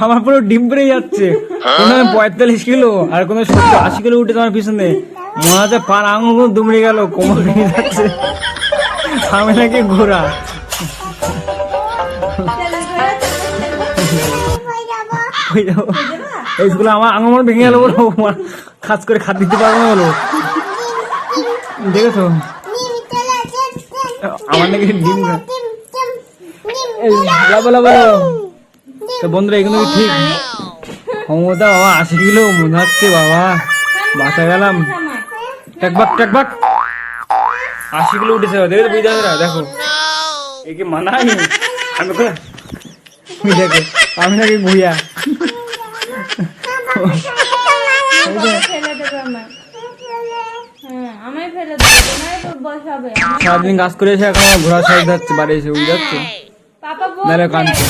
আমার পুরো ডিম পেরে যাচ্ছে, কোনো 45 কিলো আর কোনো 70-80 কিলো উঠেছে আমার পিছনে, মনে হচ্ছে পার আঙুল দুমড়ে গেল, কোমর ভেঙে যাচ্ছে, আমি নাকি ঘোরা। এই স্কুলে আমার আঙুল ভেঙে গেল বলো, খাস করে খাদ দিতে পারবো না বলো, দেখেছো আমার নাকি ডিম। বলো বলো তো বন্ধুরা, এগুলো কি ঠিক? ক্ষমতা বাবা 80 কিলো মনে হচ্ছে, বাবা বাঁচা গেলাম। টেকবাক টেকবাক 80 কিলো উঠেছে, দেখো বিদ্যার্থীরা, দেখো একে মানাই। আমি দেখো আমি নাকি ভুইয়া। সারাদিন কাজ করে এসে এখন ঘোড়া সাইজ যাচ্ছে, বাড়ি এসে উঠে যাচ্ছে, নাহলে কাঁদছে।